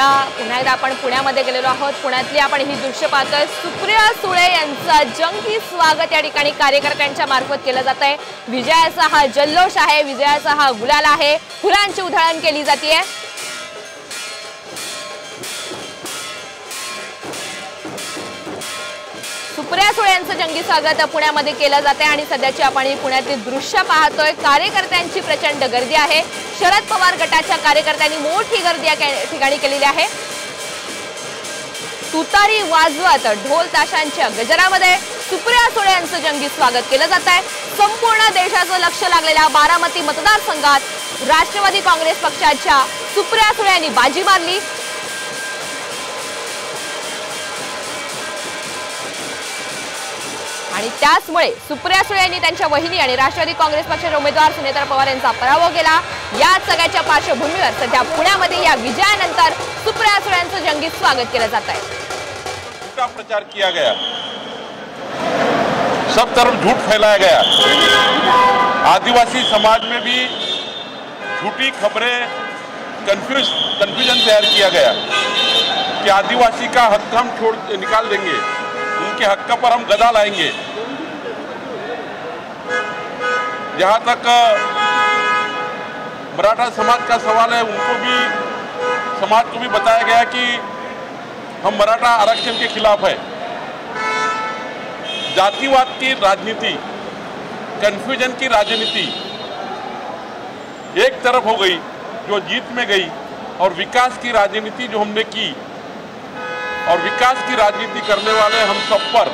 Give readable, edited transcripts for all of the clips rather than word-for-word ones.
पुन्हा एकदा आपण पुण्यामध्ये गेलेलो आहोत। पुण्यातली आपण ही दृश्य पाहतोय। सुप्रिया सुळे यांचं जंगी स्वागत या ठिकाणी कार्यकर्त्यांच्या मार्फत केलं जात आहे। विजयाचा हा जल्लोष आहे, विजयाचा हा गुलाल आहे, फुलांची उधळण केली जाते। सुप्रिया सुळे यांचं जंगी स्वागत पुण्यामध्ये केलं जाते आणि सध्याची आपण ही पुण्यातली दृश्य पाहतोय। कार्यकर्त्यांची प्रचंड गर्दी आहे। शरद पवार गटाच्या कार्यकर्त्यांनी मोठी गर्दी या ठिकाणी केलेली आहे। तुतारी वाजवत ढोल ताशांच्या गजरामध्ये सुप्रिया सुळे यांचं जंगी स्वागत केलं जात आहे। संपूर्ण देशाचं लक्ष लागलेल्या बारामती मतदारसंघात राष्ट्रवादी काँग्रेस पक्षाच्या सुप्रिया सुळे यांनी बाजी मारली। आणि त्याचमुळे सुप्रिया सुळे यांनी त्यांच्या वहिनी आणि राष्ट्रवादी काँग्रेस पक्षाचे उमेदवार सुनेत्रा पवार यांचा पराभव केला। या सगळ्याच्या पार्श्वभूमीवर सध्या पुण्यामध्ये या विजयानंतर सुप्रिया सुळे यांचं जंगी स्वागत केलं जात आहे। झूठा प्रचार किया गया, सब तरफ झूठ फैलाया गया। आदिवासी समाज में भी झूठी खबरें, कंफ्यूजन तैयार किया गया कि आदिवासी का हक हम निकाल देंगे, उनके हक पर हम गदा लाएंगे। जहाँ तक मराठा समाज का सवाल है, उनको भी, समाज को भी बताया गया कि हम मराठा आरक्षण के खिलाफ है। जातिवाद की राजनीति, कंफ्यूजन की राजनीति एक तरफ हो गई जो जीत में गई, और विकास की राजनीति जो हमने की, और विकास की राजनीति करने वाले हम सब पर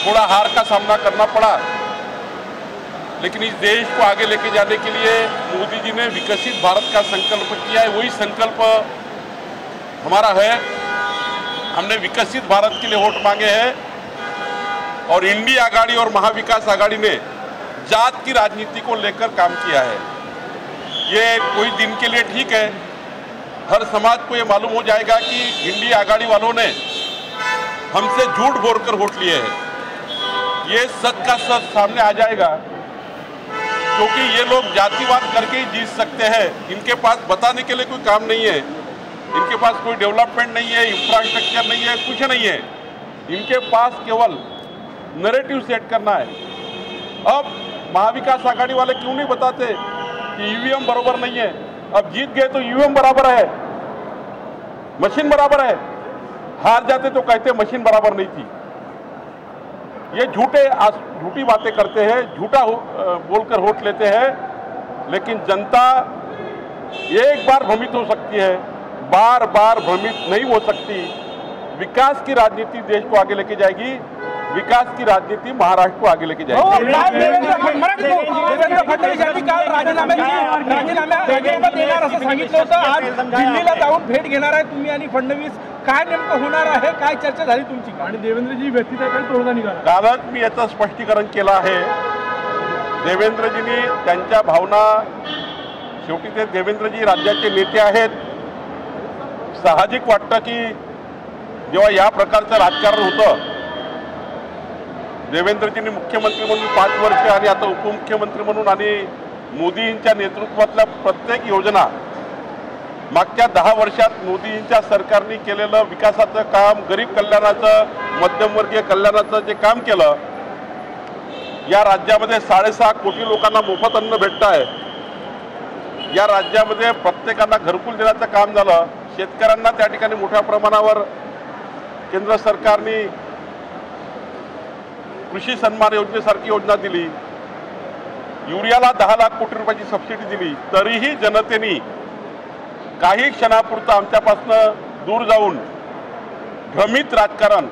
थोड़ा हार का सामना करना पड़ा। लेकिन इस देश को आगे लेके जाने के लिए मोदी जी ने विकसित भारत का संकल्प किया है। वही संकल्प हमारा है। हमने विकसित भारत के लिए वोट मांगे हैं, और इंडिया आघाड़ी और महाविकास आघाड़ी ने जात की राजनीति को लेकर काम किया है। ये कोई दिन के लिए ठीक है, हर समाज को ये मालूम हो जाएगा कि इंडिया आघाड़ी वालों ने हमसे झूठ बोलकर वोट लिए हैं। ये सच का सच सामने आ जाएगा, क्योंकि ये लोग जातिवाद करके ही जीत सकते हैं। इनके पास बताने के लिए कोई काम नहीं है, इनके पास कोई डेवलपमेंट नहीं है, इंफ्रास्ट्रक्चर नहीं है, कुछ नहीं है। इनके पास केवल नैरेटिव सेट करना है। अब महाविकास आघाड़ी वाले क्यों नहीं बताते कि ईवीएम बराबर नहीं है? अब जीत गए तो ईवीएम बराबर है, मशीन बराबर है। हार जाते तो कहते मशीन बराबर नहीं थी। ये झूठी बातें करते हैं, झूठा बोलकर वोट लेते हैं। लेकिन जनता एक बार भ्रमित हो सकती है, बार बार भ्रमित नहीं हो सकती। विकास की राजनीति देश को आगे लेके जाएगी, विकास की राजनीति महाराष्ट्र को आगे लेके जाएगी। देवेंद्र फडणवीस यांनी काल राजीनामा देणार असं सांगितलं होतं। आज दिल्लीला जाऊन भेट घेणार आहे तुम्ही आणि फडणवीस, काय नेमकं होणार आहे, काय चर्चा झाली तुमची? आणि देवेंद्रजी व्यक्तीचा काय तोडगा निघाला? कालच मी याचं स्पष्टीकरण केलं आहे। देवेंद्रजींनी त्यांच्या भावना, शेवटी ते देवेंद्रजी राज्याचे नेते आहेत। साहजिक वाटतं की जेव्हा या प्रकारचं राजकारण होतं, देवेंद्रजींनी मुख्यमंत्री म्हणून 5 वर्ष आणि आता उपमुख्यमंत्री म्हणून, आणि मोदींच्या नेतृत्वातल्या प्रत्येक योजना, मागच्या 10 वर्षात मोदींच्या सरकारने केलेलं विकासाचं काम, गरीब कल्याणाचं, मध्यमवर्गीय कल्याणाचं जे काम केलं, या राज्यामध्ये 6.5 कोटी लोकांना मोफत अन्न भेटत आहे। या राज्यामध्ये प्रत्येकाला घरकुल देण्याचं काम झालं। शेतकऱ्यांना त्या ठिकाणी मोठ्या प्रमाणावर केंद्र सरकारने कृषी सन्मान योजनेसारखी योजना दिली। युरियाला 10 लाख कोटी रुपयाची सबसिडी दिली। तरीही जनतेने काही क्षणापुरतं आमच्यापासून दूर जाऊन भ्रमित राजकारण,